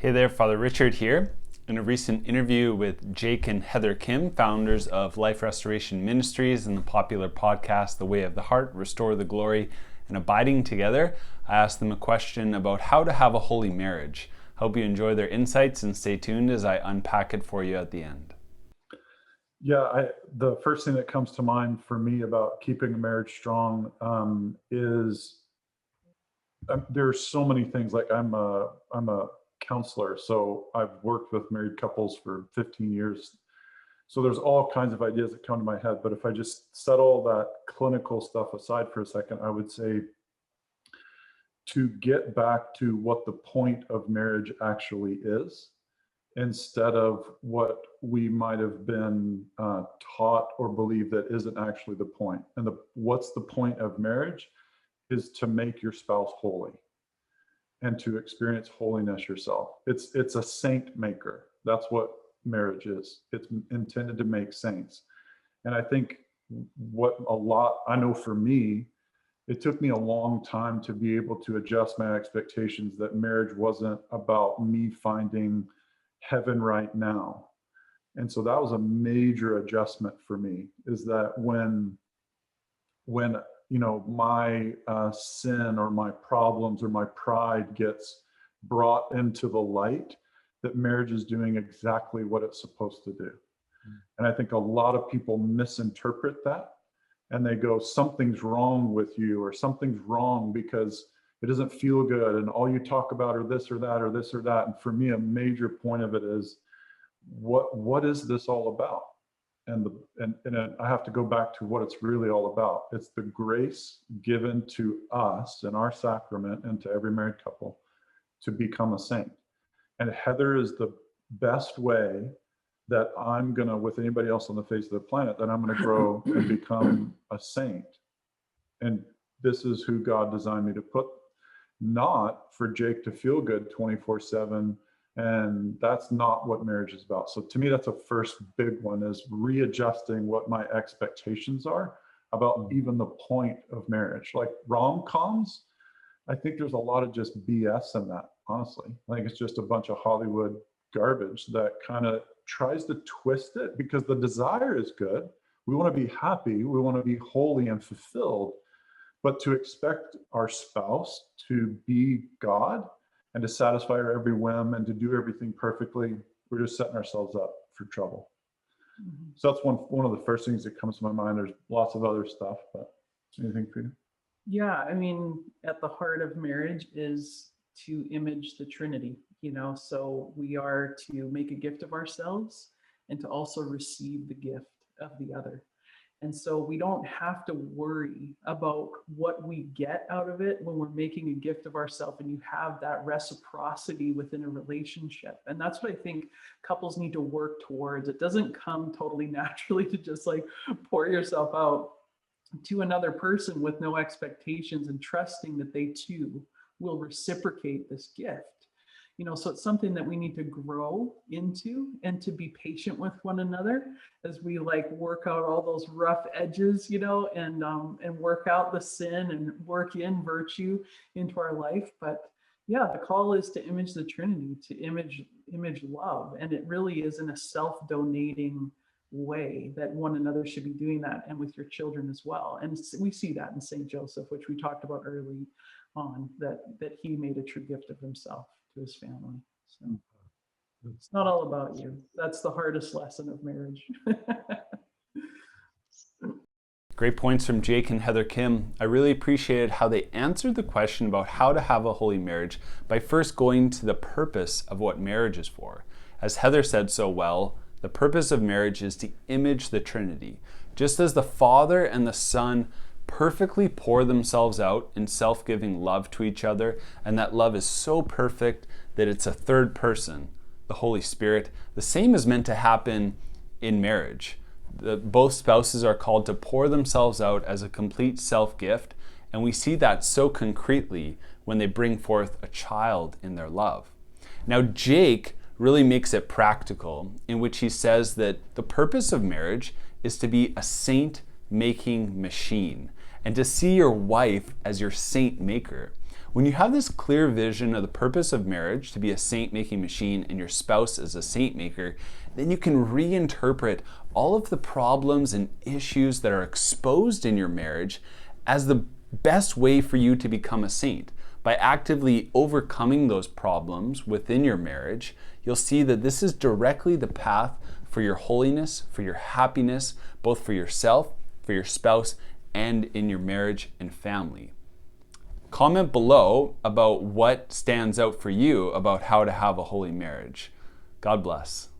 Hey there, Father Richard here. In a recent interview with Jake and Heather Khym, founders of Life Restoration Ministries and the popular podcast The Way of the Heart, Restore the Glory, and Abiding Together, I asked them a question about how to have a holy marriage. Hope you enjoy their insights and stay tuned as I unpack it for you at the end. The first thing that comes to mind for me about keeping a marriage strong is there's so many things. Like I'm a counselor, so I've worked with married couples for 15 years. So there's all kinds of ideas that come to my head. But if I just set all that clinical stuff aside for a second, I would say to get back to what the point of marriage actually is, instead of what we might have been taught or believe that isn't actually the point. And what's the point of marriage is to make your spouse holy and to experience holiness yourself. It's a saint maker. That's what marriage is. It's intended to make saints. And I think I know for me, it took me a long time to be able to adjust my expectations that marriage wasn't about me finding heaven right now. And so that was a major adjustment for me, is that when my sin or my problems or my pride gets brought into the light, that marriage is doing exactly what it's supposed to do. And I think a lot of people misinterpret that, and they go, something's wrong with you, or something's wrong because it doesn't feel good, and all you talk about are this or that or this or that. And for me, a major point of it is, what is this all about? And I have to go back to what it's really all about. It's the grace given to us in our sacrament and to every married couple to become a saint. And Heather is the best way that I'm gonna, with anybody else on the face of the planet, that I'm gonna grow and become a saint. And this is who God designed me to put, not for Jake to feel good 24/7. And that's not what marriage is about. So to me, that's a first big one, is readjusting what my expectations are about even the point of marriage. Like rom-coms, I think there's a lot of just BS in that, honestly. I think it's just a bunch of Hollywood garbage that kind of tries to twist it, because the desire is good. We want to be happy. We want to be holy and fulfilled. But to expect our spouse to be God and to satisfy our every whim and to do everything perfectly, we're just setting ourselves up for trouble. Mm-hmm. So that's one of the first things that comes to my mind. There's lots of other stuff, but anything for you? Yeah, I mean, at the heart of marriage is to image the Trinity, so we are to make a gift of ourselves and to also receive the gift of the other. And so we don't have to worry about what we get out of it when we're making a gift of ourselves, and you have that reciprocity within a relationship. And that's what I think couples need to work towards. It doesn't come totally naturally to just like pour yourself out to another person with no expectations and trusting that they too will reciprocate this gift. So it's something that we need to grow into, and to be patient with one another as we work out all those rough edges, and work out the sin and work in virtue into our life. But yeah, the call is to image the Trinity, to image love. And it really is in a self-donating way that one another should be doing that, and with your children as well. And we see that in St. Joseph, which we talked about early on, that he made a true gift of himself to his family. So it's not all about you. That's the hardest lesson of marriage. Great points from Jake and Heather Khym. I really appreciated how they answered the question about how to have a holy marriage by first going to the purpose of what marriage is for. As Heather said so well, the purpose of marriage is to image the Trinity. Just as the Father and the Son perfectly pour themselves out in self-giving love to each other, and that love is so perfect that it's a third person, the Holy Spirit, the same is meant to happen in marriage. Both spouses are called to pour themselves out as a complete self-gift, and we see that so concretely when they bring forth a child in their love. Now, Jake really makes it practical, in which he says that the purpose of marriage is to be a saint-making machine, and to see your wife as your saint maker. When you have this clear vision of the purpose of marriage to be a saint-making machine and your spouse is a saint maker, then you can reinterpret all of the problems and issues that are exposed in your marriage as the best way for you to become a saint. By actively overcoming those problems within your marriage, you'll see that this is directly the path for your holiness, for your happiness, both for yourself, for your spouse, and in your marriage and family. Comment below about what stands out for you about how to have a holy marriage. God bless.